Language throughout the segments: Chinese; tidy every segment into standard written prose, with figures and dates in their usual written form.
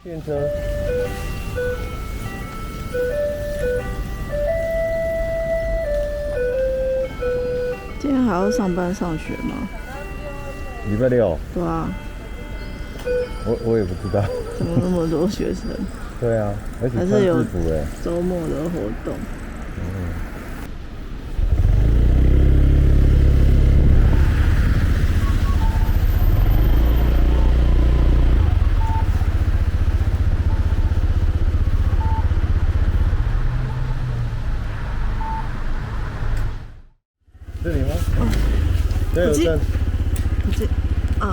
电车。今天还要上班上学吗？礼拜六。对啊。我也不知道。怎么那么多学生？对啊，而且还是有制服哎。周末的活动。这里吗？加油站。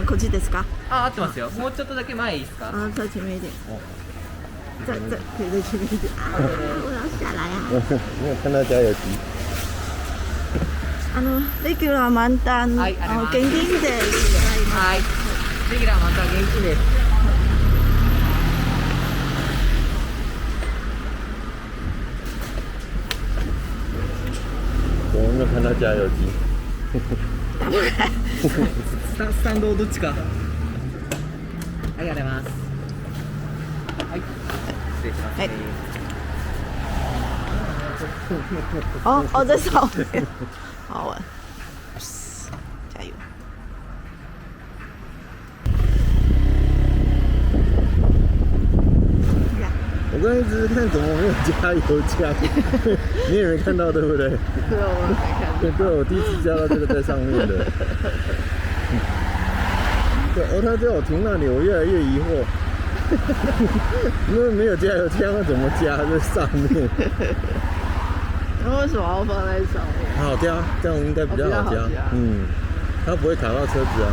こっちですか？あ、合ってますよ。もうちょっとだけ前いいですか？啊，再前面一点。再可以再前面一点。啊，我要下来啊。没有看到加油机。レギュラー満タン。はい、あります。現金です。はい。レギュラーまた現金です。我没有看到加油机。スタンドどっちか。はい、ありがとうございます。はい。失礼します、ね。哦，在上面。好玩。加油。我刚才一直看怎么没有加油枪，你也没看到对不对？对，我没看到。对，我第一次加到这个在上面的。对，他叫我停那里，我越来越疑惑，因为没有加油枪，要怎么加在上面？那为什么要放在上面？好加，这样应该比较好加。嗯，它不会卡到车子啊。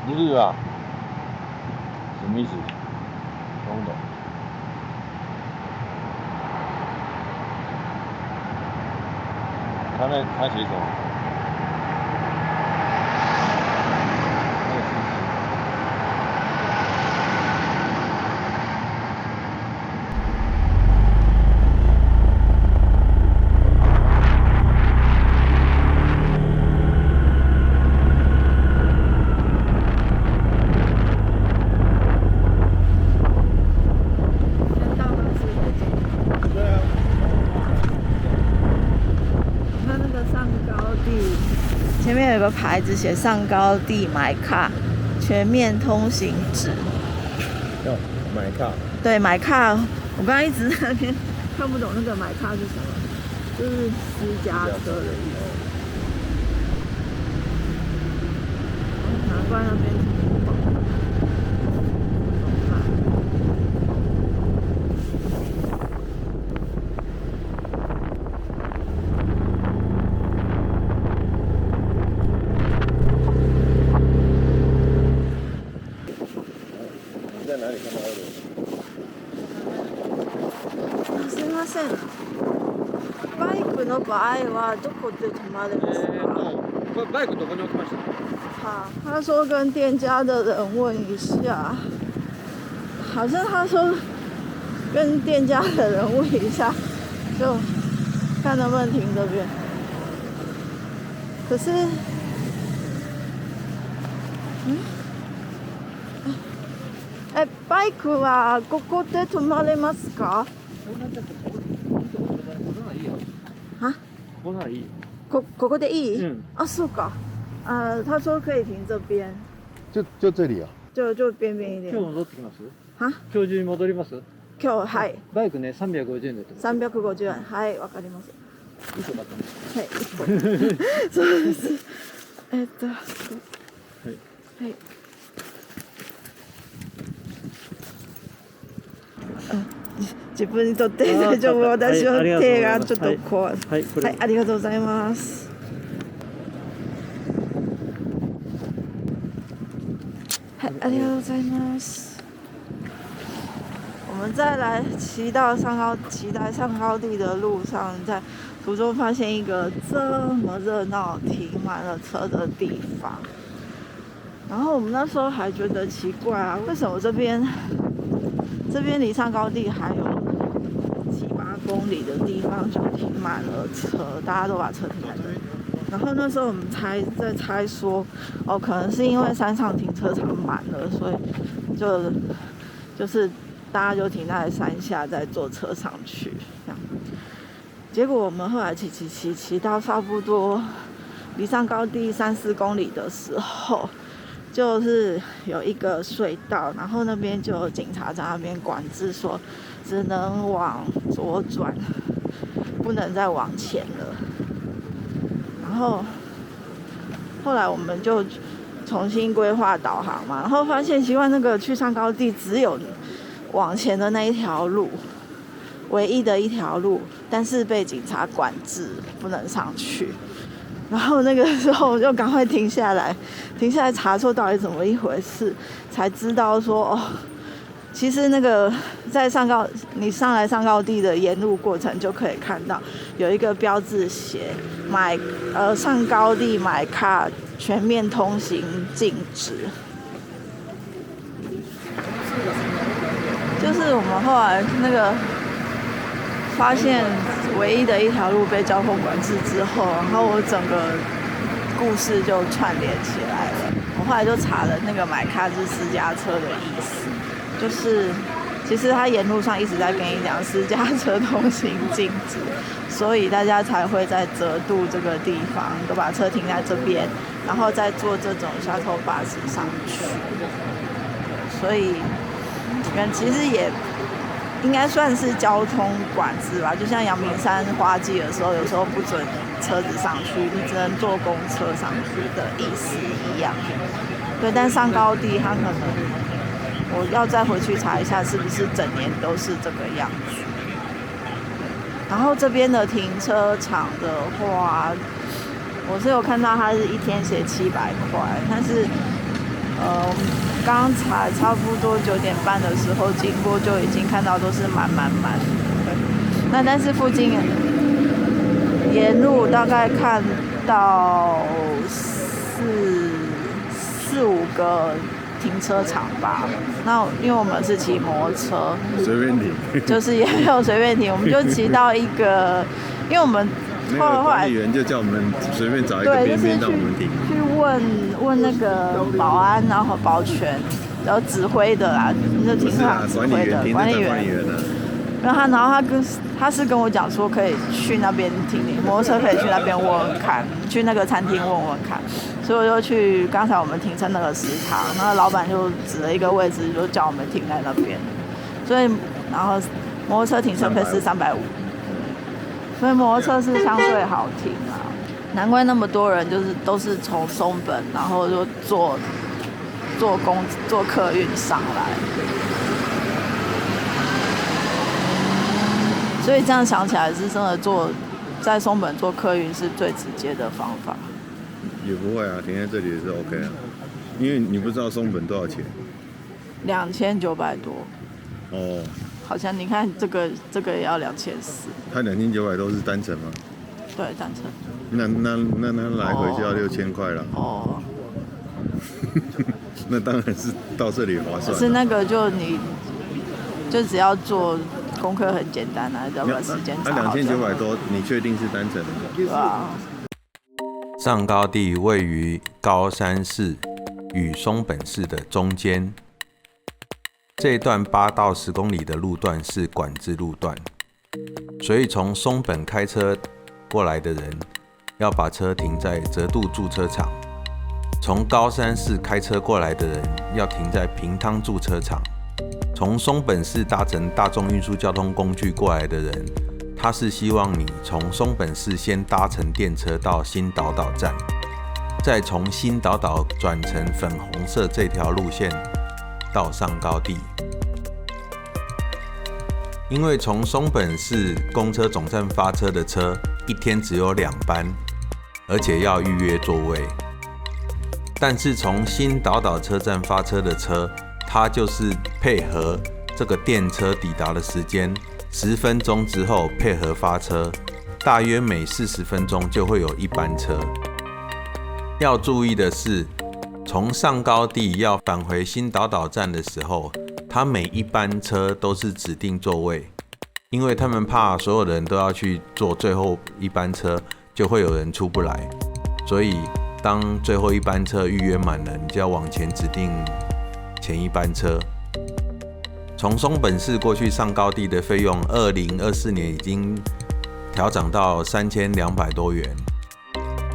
不是啊，什么意思？懂不懂？他写什么？前面有个牌子写上高地买卡，全面通行指。要买卡。对，买卡，我刚刚一直在那边看不懂那个买卡是什么，就是私家车的意思。难怪那边挺广。你在哪里看到的？すみません。バイクの場合はどこで止まれますか？バイクどこに置きました？好，他说跟店家的人问一下，好像他说跟店家的人问一下，就看能不能停这边。可是，バイクはここで止まれますか？啊？ここならいいよ。ここでいい？嗯。啊，そうか。他说可以停这边，就这里啊。就边边一点。今日戻ってきます？啊？今日中に戻ります？今日はい。バイクね350円で止めて。350円。はい、わかります。いいとかったね。はい、1本。そうです。はい。はい。自分にとって大丈夫。私は手がちょっと怖い。はい、ありがとうございます。はい、ありがとうございます。我们再来骑在上高地的路上，在途中发现一个这么热闹、停满了车的地方。然后我们那时候还觉得奇怪啊，为什么这边离上高地还有7-8公里的地方就停满了车，大家都把车停在这里。然后那时候我们在猜说，可能是因为山上停车场满了，所以就是大家就停在山下，再坐车上去这样。结果我们后来骑到差不多离上高地3-4公里的时候，就是有一个隧道，然后那边就有警察在那边管制说，只能往左转，不能再往前了。然后后来我们就重新规划导航嘛，然后发现奇怪，那个去上高地只有往前的那一条路，唯一的一条路，但是被警察管制，不能上去。然后那个时候我就赶快停下来查错到底怎么一回事，才知道说其实那个在你上来上高地的沿路过程就可以看到有一个标志写上高地买卡全面通行禁止。就是我们后来那个发现唯一的一条路被交通管制之后，然后我整个故事就串联起来了。我后来就查了那个买卡是私家车的意思，就是其实他沿路上一直在跟你讲私家车通行禁止，所以大家才会在泽渡这个地方都把车停在这边，然后再坐这种shuttle bus上去。所以其实也应该算是交通管制吧，就像阳明山花季的时候，有时候不准车子上去，你只能坐公车上去的意思一样。对，但上高地它可能我要再回去查一下，是不是整年都是这个样子。然后这边的停车场的话，我是有看到它是一天写700块，但是刚才差不多9点半的时候经过，就已经看到都是满。那但是附近沿路大概看到4-5个停车场吧。那因为我们是骑摩托车，随便停，就是也没有随便停，我们就骑到一个，因为我们后来管理员就叫我们随便找一个边边让我们停。去问那个保安，然后保全，然后指挥的啦，就停车场指挥的管理员。然后他是跟我讲说可以去那边停摩托车，可以去那边问问看，去那个餐厅问问看。所以我就去刚才我们停车那个食堂，那老板就指了一个位置，就叫我们停在那边。所以然后摩托车停车费是350，所以摩托车是相对好停啊。难怪那么多人就是都是从松本，然后就坐客运上来。所以这样想起来，是真的在松本坐客运是最直接的方法。也不会啊，停在这里也是 OK 啊，因为你不知道松本多少钱2900多。哦。好像你看这个也要2400。它2900都是单程吗？对，单程。那来回就要6000块了。哦。那当然是到这里划算。可是那个就只要做功课很简单啊，只要把时间查好就好。2900多，你确定是单程的？对啊。上高地位于高山市与松本市的中间，这一段8到10公里的路段是管制路段，所以从松本开车过来的人要把车停在泽渡驻车场，从高山市开车过来的人要停在平汤驻车场，从松本市搭乘大众运输交通工具过来的人，他是希望你从松本市先搭乘电车到新岛岛站，再从新岛岛转乘粉红色这条路线到上高地。因为从松本市公车总站发车的车一天只有2班，而且要预约座位。但是从新岛岛车站发车的车，它就是配合这个电车抵达的时间，10分钟之后配合发车，大约每40分钟就会有1班车。要注意的是，从上高地要返回新岛岛站的时候，它每一班车都是指定座位，因为他们怕所有人都要去坐最后一班车，就会有人出不来，所以当最后一班车预约满了，你就要往前指定前一班车。从松本市过去上高地的费用，2024年已经调涨到3200多元，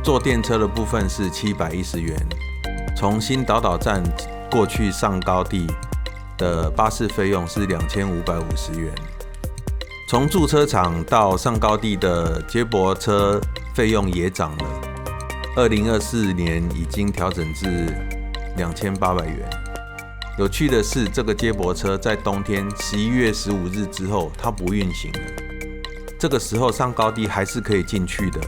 坐电车的部分是710元。从新岛岛站过去上高地的巴士费用是2550元。从驻车场到上高地的接驳车费用也涨了，2024年已经调整至2800元。有趣的是，这个接驳车在冬天11月15日之后，它不运行了。这个时候上高地还是可以进去的，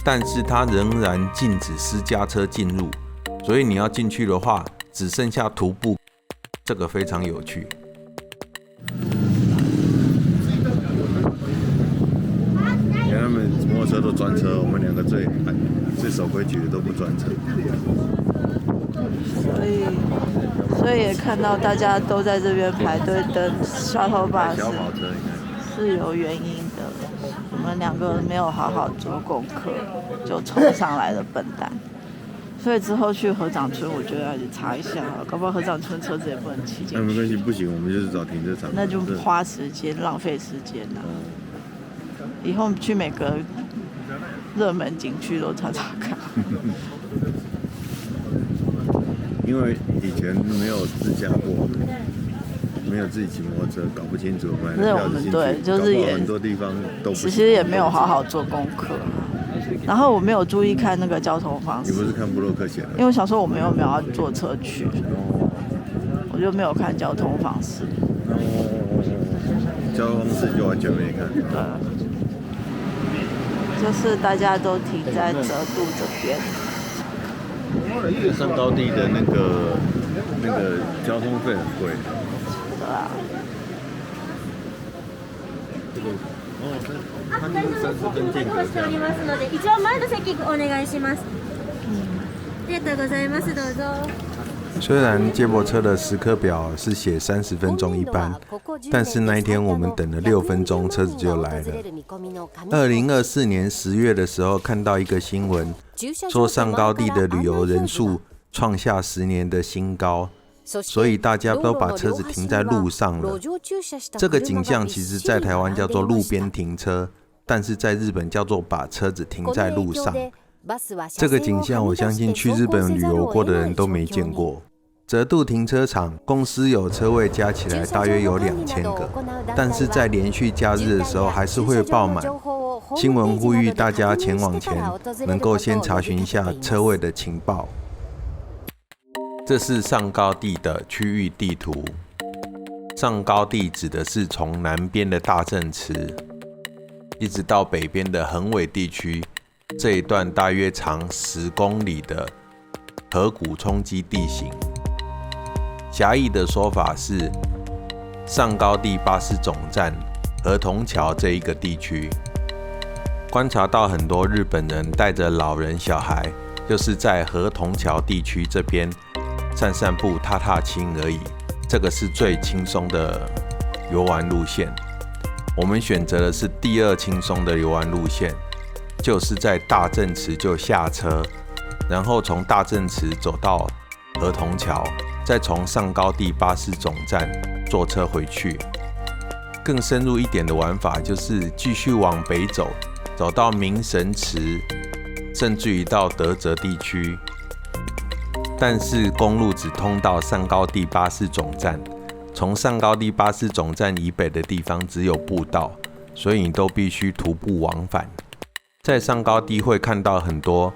但是它仍然禁止私家车进入，所以你要进去的话，只剩下徒步。这个非常有趣。他们摩托车都专车，我们2个最守规矩的都不专车。所以也看到大家都在这边排队等shuttle bus，小跑车是有原因的。我们2个没有好好做功课，就冲上来的笨蛋。所以之后去合掌村，我觉得要去查一下，搞不好合掌村车子也不能骑进去。那没关系，不行，我们就是找停车场。那就花时间，浪费时间了。以后去每个热门景区都查查看。因为以前没有自驾过，没有自己骑摩托车，搞不清楚买的票子进去，对，就是也很多地方都不。其实也没有好好做功课，然后我没有注意看那个交通方式。你不是看部落客写的？因为我想说我没有要坐车去，我就没有看交通方式。交通方式就完全没看。对，就是大家都停在泽渡这边。上高地的那个交通费很贵。对啊。他那个30分间隔。しておりますので、一応前の席お願いします。ありがとうございます。どうぞ。虽然接驳车的时刻表是写30分钟一班，但是那一天我们等了6分钟，车子就来了。2024年10月的时候，看到一个新闻，说上高地的旅游人数创下10年的新高，所以大家都把车子停在路上了。这个景象其实在台湾叫做路边停车，但是在日本叫做把车子停在路上。这个景象我相信去日本旅游过的人都没见过。泽度停车场公司有车位加起来大约有2000个，但是在连续假日的时候还是会爆满。新闻呼吁大家前往前能够先查询一下车位的情报。这是上高地的区域地图。上高地指的是从南边的大正池一直到北边的横尾地区这一段大约长10公里的河谷冲积地形。狭义的说法是上高地巴士总站河童桥这一个地区。观察到很多日本人带着老人小孩，就是在河童桥地区这边散散步踏踏青而已，这个是最轻松的游玩路线。我们选择的是第2轻松的游玩路线，就是在大正池就下车，然后从大正池走到河童桥，再从上高地巴士总站坐车回去。更深入一点的玩法就是继续往北走，走到明神池，甚至于到德泽地区。但是公路只通到上高地巴士总站，从上高地巴士总站以北的地方只有步道，所以你都必须徒步往返。在上高地会看到很多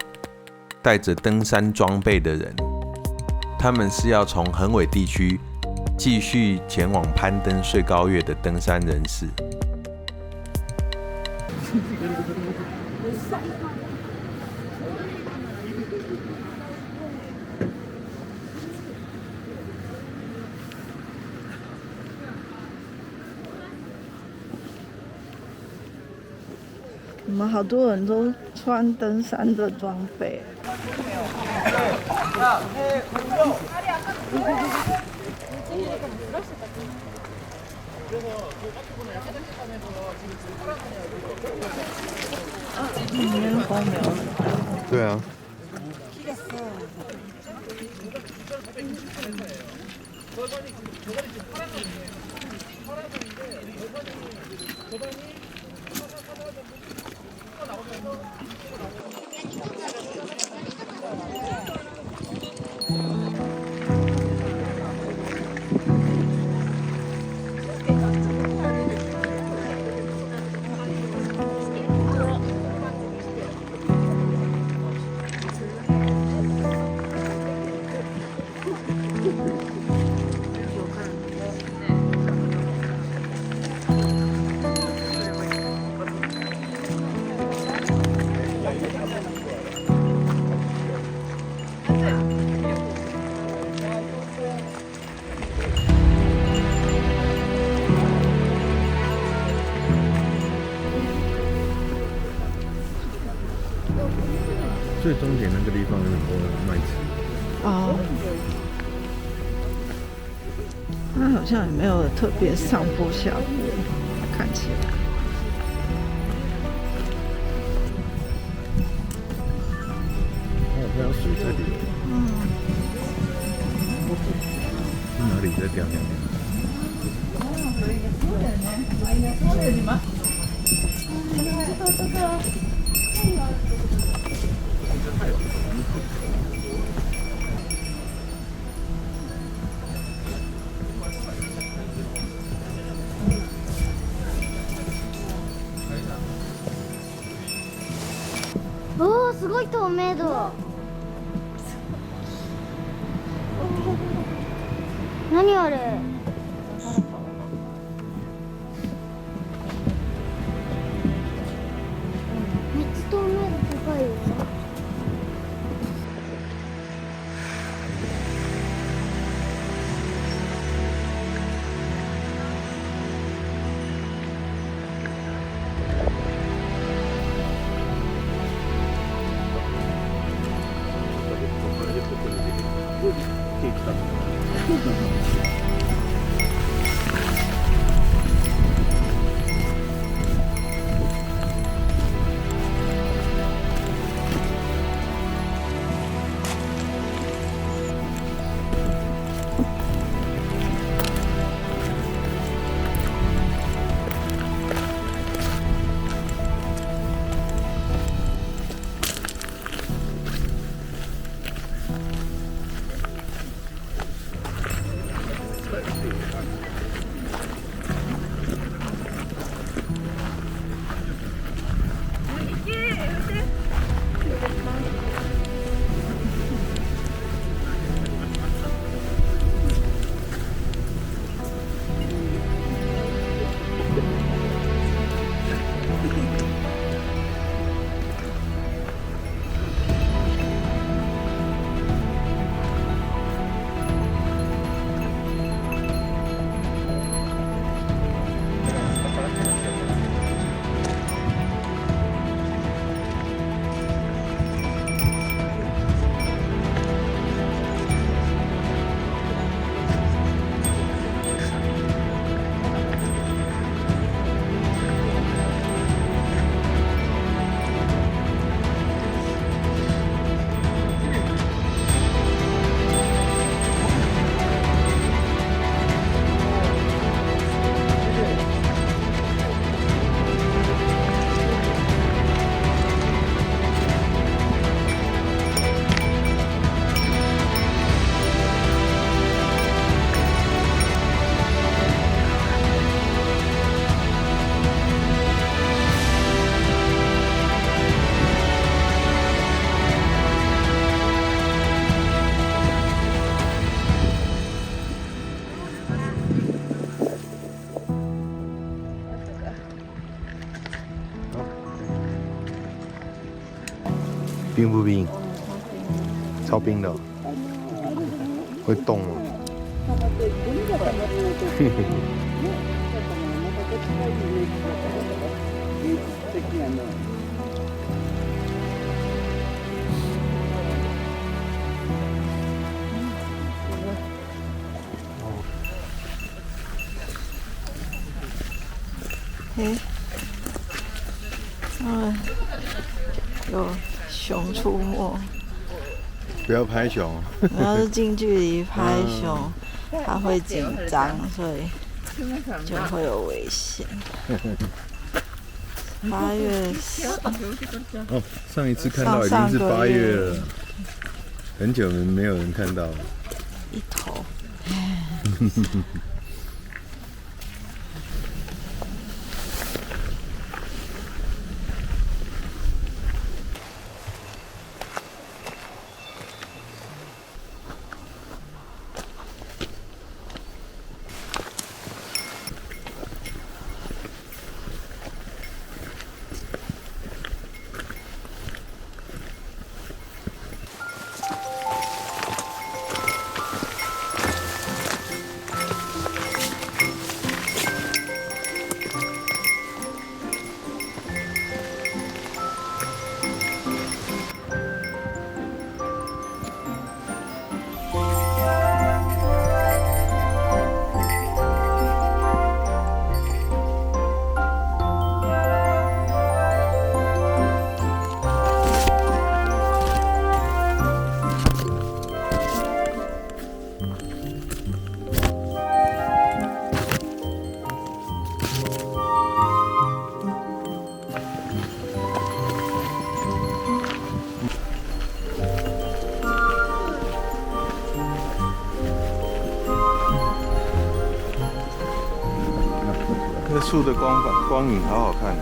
带着登山装备的人，他们是要从横尾地区继续前往攀登穗高岳的登山人士。我们好多人都穿登山的装备。里面荒谬。对啊。最终点那个地方有很多卖吃。哦。它好像也没有特别上坡下坡，看起来。哦，还有水在里面。是哪里在掉下面？おー、すごい透明度。何あれ。めっちゃ透明度高いよ。冰不冰？超冰的、哦，会动哦。有熊出没。不要拍熊。你要是近距离拍熊，它会紧张，所以就会有危险。8月哦，上一次看到已经是8月了，很久没有人看到了。一头。那树的光影好好看。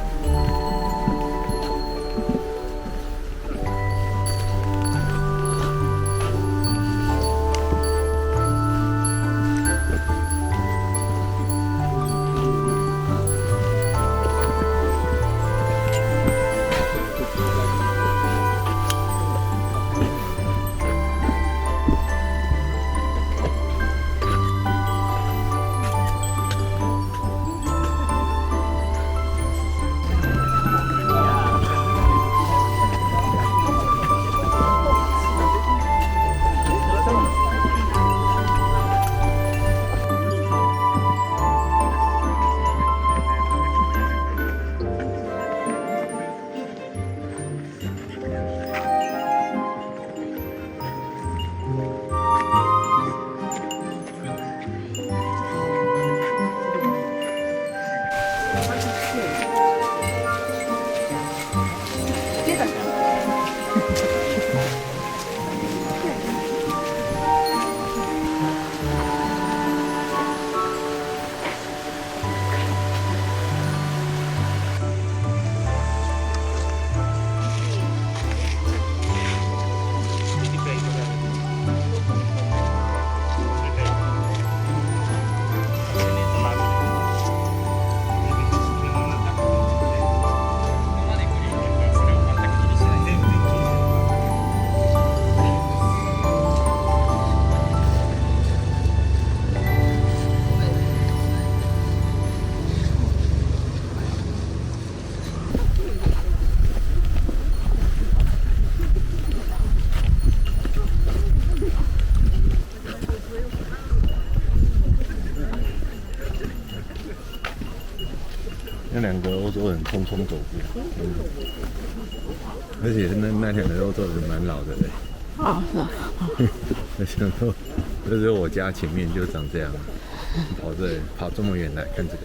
那两个欧洲人匆匆走过，而且那两个欧洲人蛮老的嘞。啊，是啊。我想说，这是我家前面就长这样，跑这么远来看这个。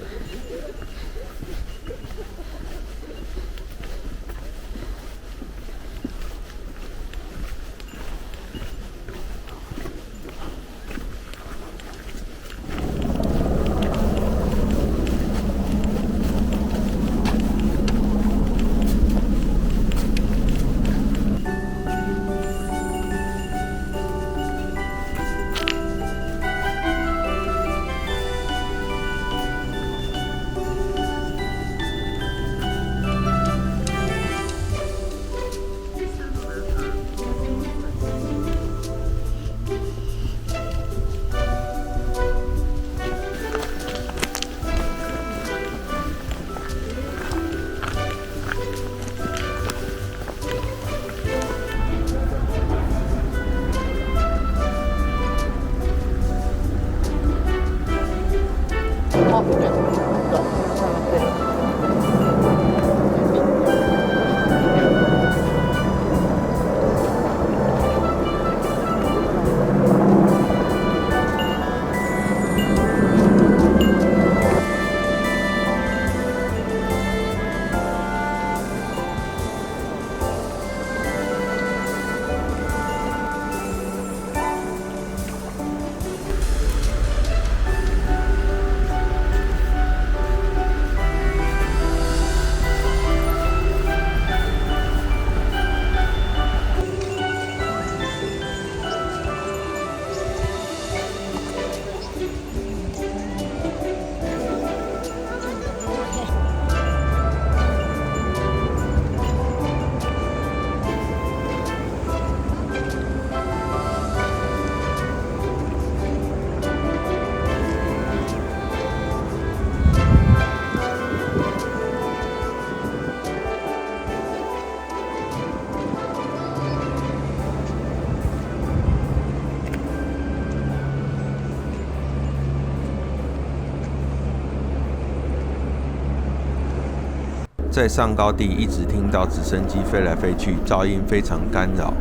在上高地一直听到直升机飞来飞去，噪音非常干扰，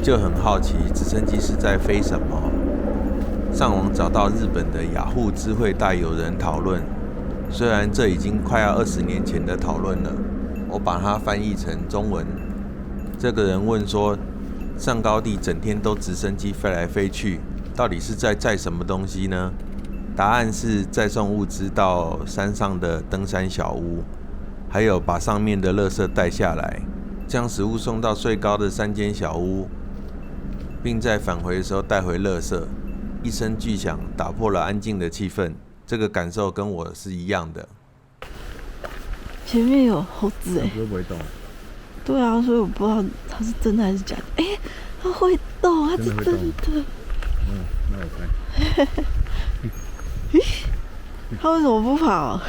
就很好奇直升机是在飞什么。上网找到日本的雅虎智慧带有人讨论，虽然这已经快要20年前的讨论了，我把它翻译成中文。这个人问说，上高地整天都直升机飞来飞去，到底是在载什么东西呢？答案是载送物资到山上的登山小屋，还有把上面的垃圾带下来，将食物送到最高的山间小屋，并在返回的时候带回垃圾。一声巨响打破了安静的气氛，这个感受跟我是一样的。前面有猴子哎，会不会动？对啊，所以我不知道它是真的还是假的。哎，它会动，它是真的。那我猜。它为什么不跑？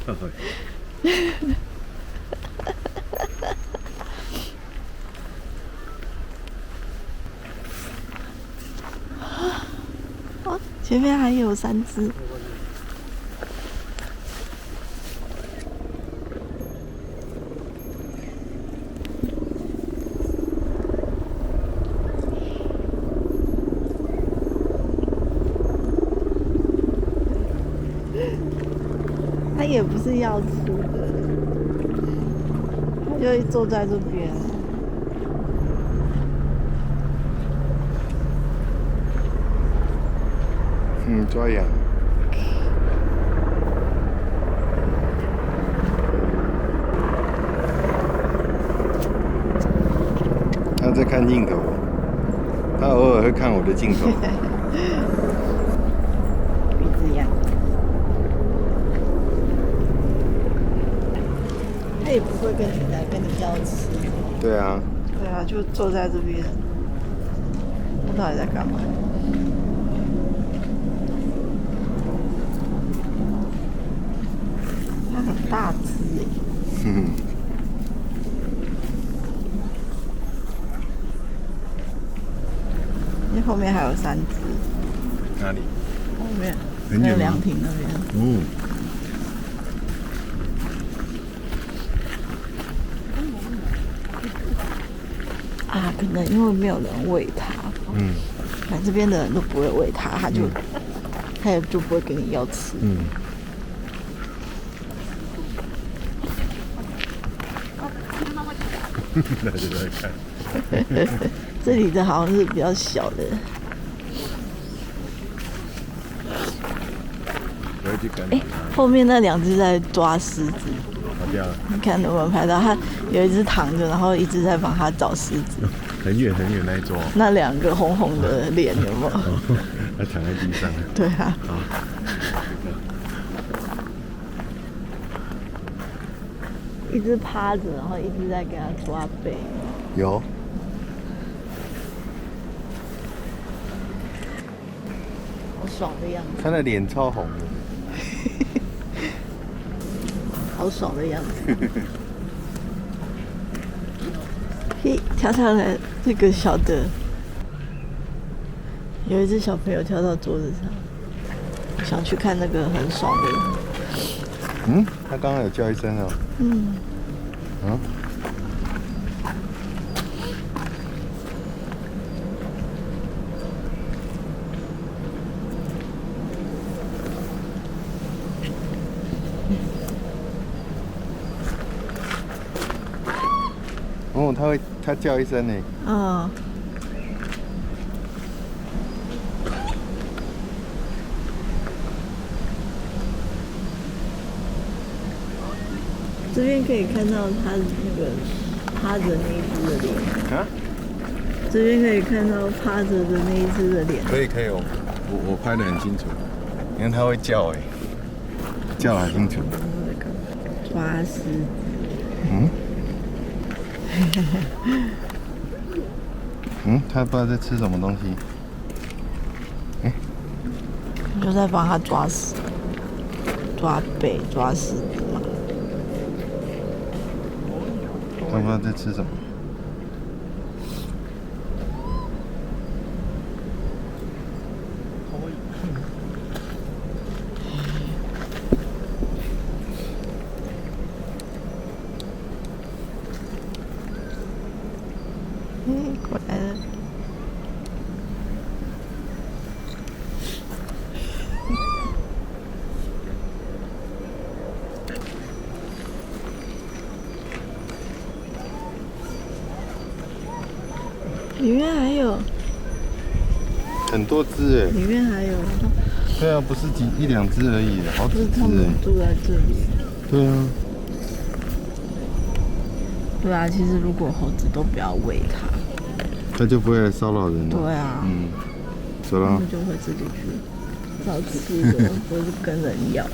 不知道。前面还有3只。它也不是要吃的，它就坐在这边。抓痒。他在看镜头，他偶尔会看我的镜头。鼻子痒。他也不会跟你要吃。对啊。对啊，就坐在这边。他到底在干嘛？它很大只耶。因为后面还有3只。哪里？后面。很远吗？凉亭那边。啊，可能因为没有人喂它。来这边的人都不会喂它，它也就不会给你要吃。那就在看。这里的好像是比较小的。我要去赶它。后面那2只在抓狮子。跑掉了。你看能不能拍到？它有一只躺着，然后一直在帮它找狮子。很远很远那一桌。那2个红红的脸有没有？它躺在地上。对啊。一只趴着，然后一直在给它抓背。有。好爽的样子。他的脸超红的。好爽的样子。嘿，跳下来，这个小的，有一只小朋友跳到桌子上，想去看那个很爽的。他刚刚有叫一声哦。他叫一声呢。这边可以看到它那个趴着那一只的脸。这边可以看到趴着的那一只的脸。可以哦，我拍得很清楚。你看它会叫叫得很清楚。抓狮子。他不知道在吃什么东西。你就在帮他抓背、抓狮子嘛。他不知道在吃什么。面还有，很多只哎。里面还有。对啊，不是一两只而已，好几只他们哎。住在这里。对啊。对啊，其实如果猴子都不要喂它，它就不会来骚扰人了。对啊，走了。它们就会自己去找吃的，或是跟人咬。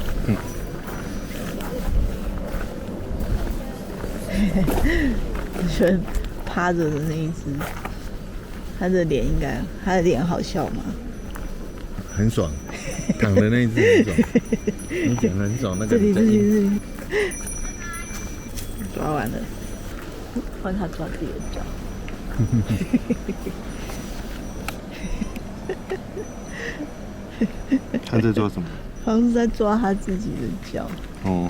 我觉得趴着的那一只，它的脸它的脸好笑吗？很爽，躺的那一只很爽。你讲的很爽，那个这里，抓完了，换它抓自己的脚。他在做什么？好像是在抓它自己的脚。哦。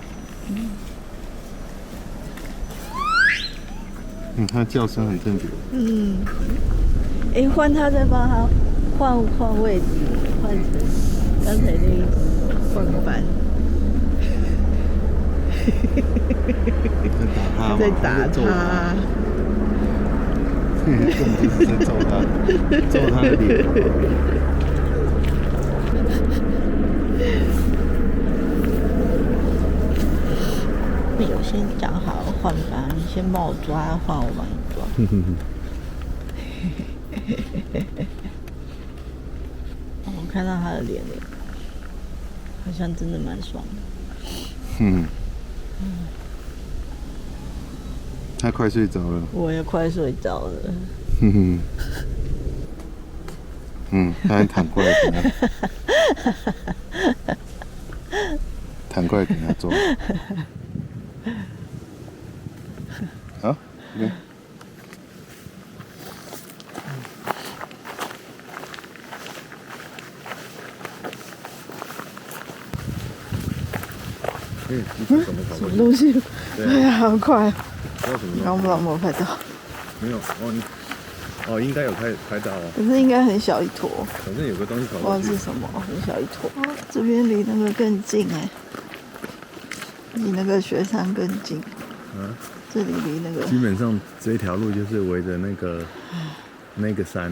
它的叫声很特别。换它再帮它换位置，换成刚才那一只换班。在打它。根本就是在揍它，揍它的脸。有先讲好换班，你先帮我抓，换我帮你抓。我看到他的脸了，好像真的蛮爽的。他快睡着了。我也快睡着了。他还躺过来等他，躺过来等他做。好，OK。什么东西？哎呀，好快！刚不知道有没有拍到？没有哦，应该有拍到哦。可是应该很小一坨。反正有个东西跑不知道是什么，很小一坨。这边离那个更近哎，离那个雪山更近。这里离那个。基本上这一条路就是围着那个山。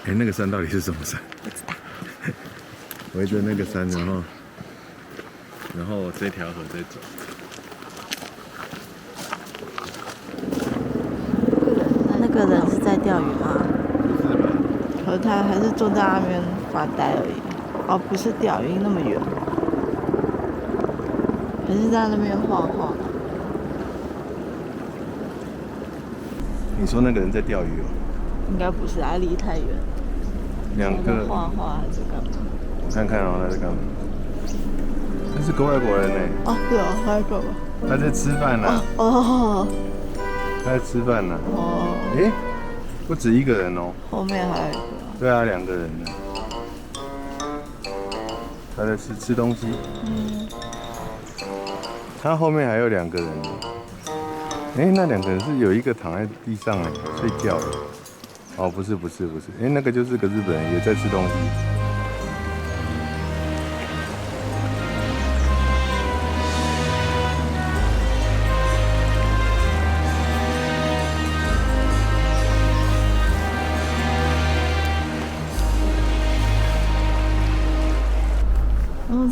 那个山到底是什么山？不知道。围着那个山，然后这条河再走。那个人是在钓鱼吗？不是吧？和他还是坐在那边发呆而已。哦，不是钓鱼那么远，还是在那边画画。你说那个人在钓鱼哦？应该不是，还离太远。两个画画还是干嘛？我看看哦，他在干嘛？他是个外国人呢。哦，是哦，他在干嘛？他在吃饭呢。哦。他在吃饭呢。哦。不止一个人哦。后面还有一个。对啊，两个人呢。他在吃东西。他后面还有两个人呢。那两个人是有一个躺在地上睡觉了。哦，不是，那个就是个日本人也在吃东西。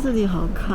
这里好开。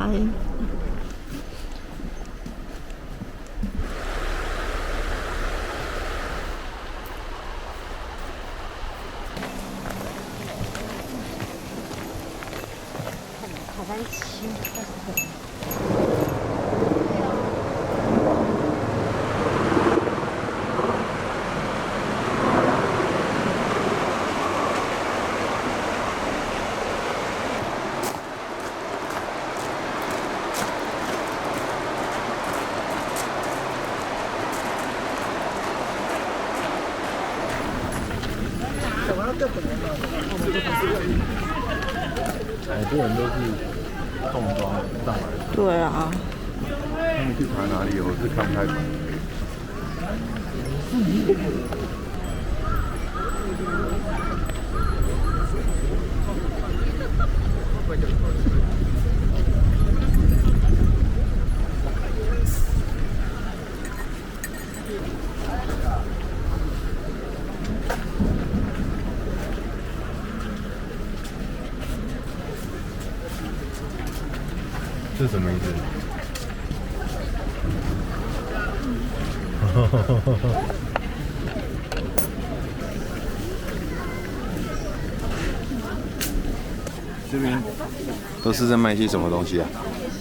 好多人都是重装上来的。对啊。他们去爬哪里？我是看不太懂。这什么意思？这边都是在卖些什么东西啊？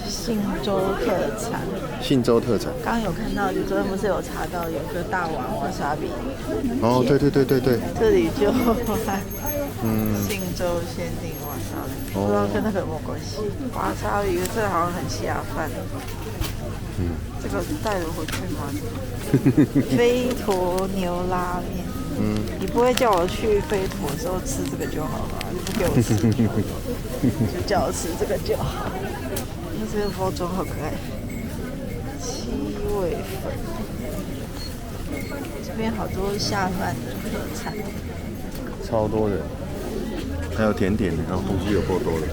信州特产。信州特产。刚刚有看到，你昨天不是有查到有个大碗瓦萨比？哦，对对对对对。这里就信州限定瓦萨比，不知道跟那个有没有关系？瓦萨比这好像很下饭。这个带得回去吗？飞驼牛拉面。你不会叫我去飞驼的时候吃这个就好了，你不给我吃，就叫我吃这个就好。那这个包装好可爱，七味粉。这边好多下饭的特产，超多人，还有甜点，然后东西有够多的。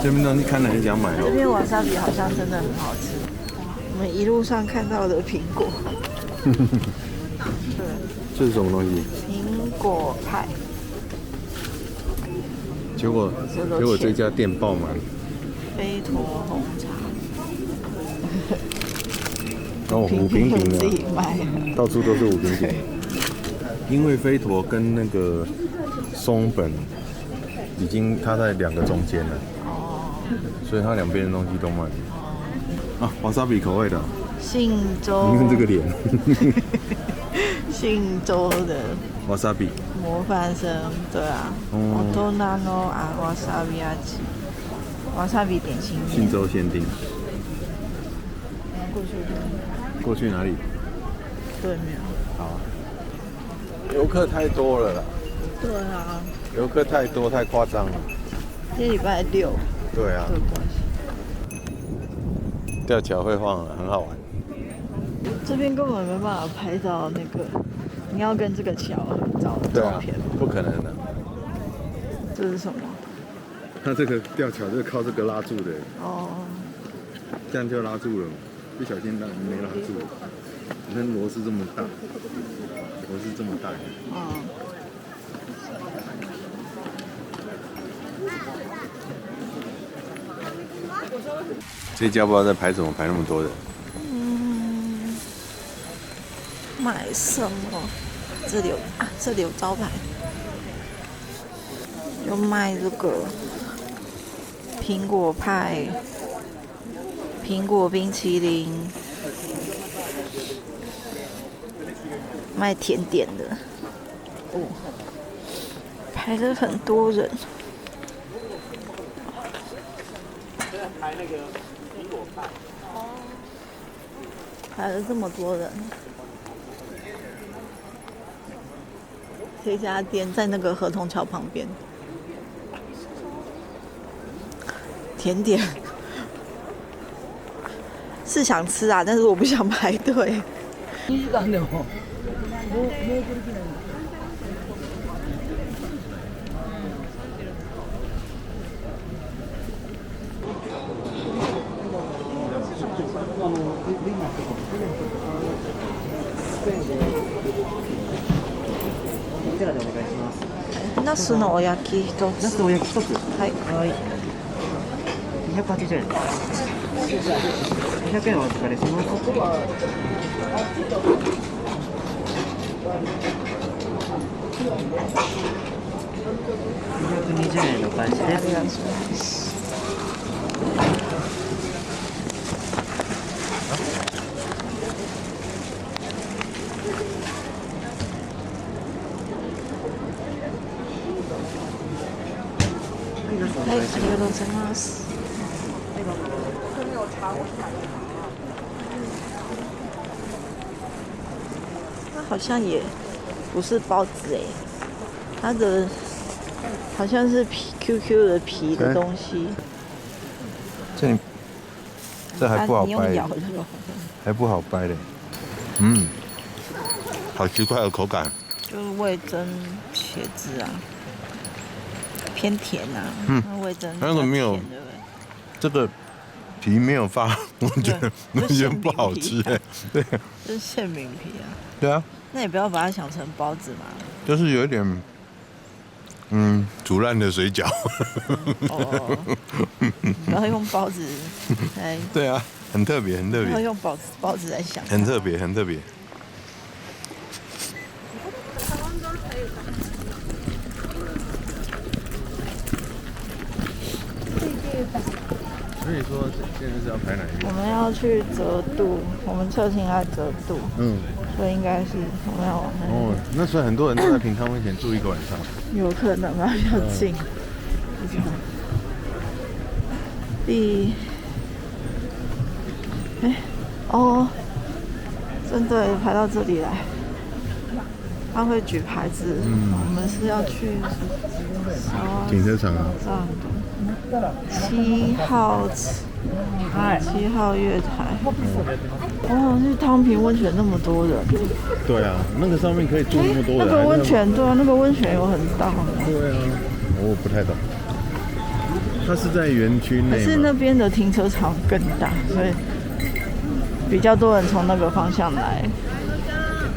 这边东西看了很想买哦。这边瓦萨比好像真的很好吃。我们一路上看到的苹果，对，这是什么东西？苹果派。结果这家店爆满。飞驼红茶。哦，五平平自己的，卖。到处都是五平平。因为飞驼跟那个松本已经它在两个中间了，所以它两边的东西都卖。啊，瓦萨比口味的。信州。你看这个脸。信州的。瓦萨比。模范生，对啊。大人の瓦萨比味。瓦萨比点心面。信州限定。过去。过去哪里？对面。好。游客太多了啦。对啊。游客太多，太夸张了。今天礼拜六。对啊。吊桥会晃了，很好玩。这边根本没办法拍到那个，你要跟这个桥合照的照片。不可能的。这是什么？它这个吊桥就是靠这个拉住的。哦。这样就拉住了，不小心没拉住。你看螺丝这么大，螺丝这么大。这家不知道在排什么，排那么多人。买什么？这里有招牌，有卖这个苹果派、苹果冰淇淋，卖甜点的。哦，排了很多人。排那个苹果派。排了这么多人。这家店在那个河童桥旁边，甜点是想吃啊，但是我不想排队。ナスのお焼き一つ。ナスのお焼き一つ。はい。280円。200円お預かりします。220円のお返しです。お願いします。はい、ありがとうございます。它好像也不是包子哎，它的好像是皮 QQ 的皮的东西。这还不好掰，还不好掰嘞。好奇怪的口感。就是味噌茄子啊。偏甜啊，味噌那个没有，这个皮没有发，我觉得那些不好吃哎。对，这是馅饼皮啊。对啊。那你不要把它想成包子嘛。就是有一点煮烂的水饺。哦，然后用包子来，对啊，很特别，很特别，然后用包子来想，很特别，很特别。所以说现在是要排哪一边？我们要去泽渡，我们车停在泽渡，所以应该是我们要往那边。哦，那所以很多人都在平汤温泉住一个晚上。有可能吧，比较近，不知道。真的排到这里来，他会举牌子，我们是要去停车场啊。7号月台。哇，去汤平温泉那么多人。对啊，那个上面可以住那么多人。那个温泉，对啊，那个温泉有很大吗？对啊，我不太懂。它是在园区内吗？可是那边的停车场更大，所以比较多人从那个方向来。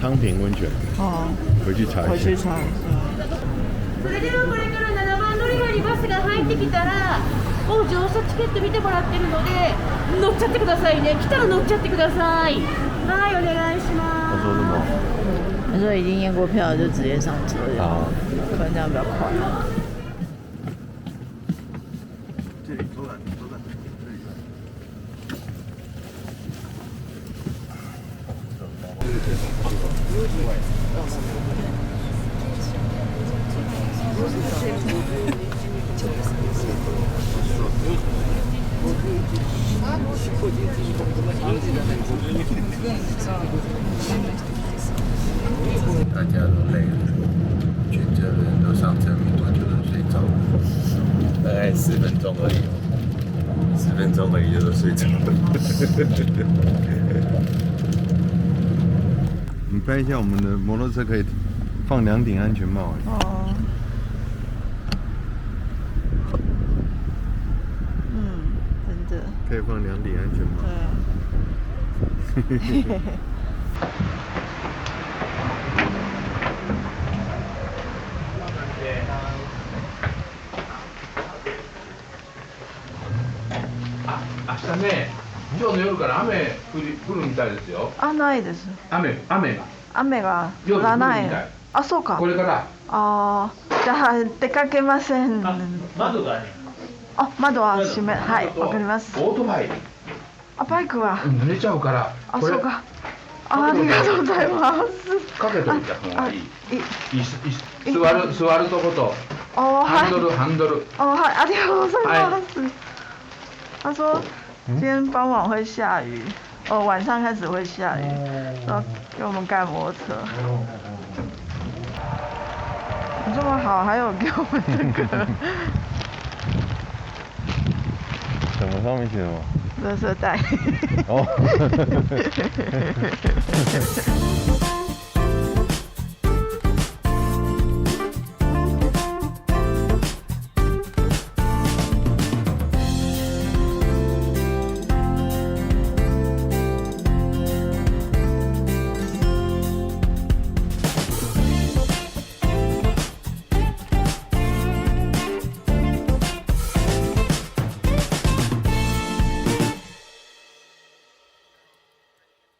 汤平温泉。哦，回去查一下。回去查一下。それではこれから7番乗り場にバスが入ってきたら、もう乗車チケット見てもらってるので、乗っちゃってくださいね。来たら乗っちゃってください。はい、お願いします。他说什么？他说已经验过票了，就直接上车。好，可能这样比较快。这里坐站。大家都累了，全车的人都上车没多久就睡着了，大概10分钟而已，10分钟而已就都睡着了。你拍一下我们的摩托车可以放2顶安全帽。哦。真的。可以放2顶安全帽。对啊。明日ね、今日の夜から雨降るみたいですよ。ないです。雨が。雨が降らない。あ、そうか。これから。じゃあ出かけません。窓がね。窓は閉め、はい、わかります。オートバイ。バイクは。濡れちゃうから。そうか。ありがとうございます。かけといた方がいい。座るとこと。ハンドル。はい、ありがとうございます。他说今天傍晚会下雨，晚上开始会下雨，然后给我们盖摩托车。你这么好，还有给我们这个。什么上面写什么？垃圾袋。哦。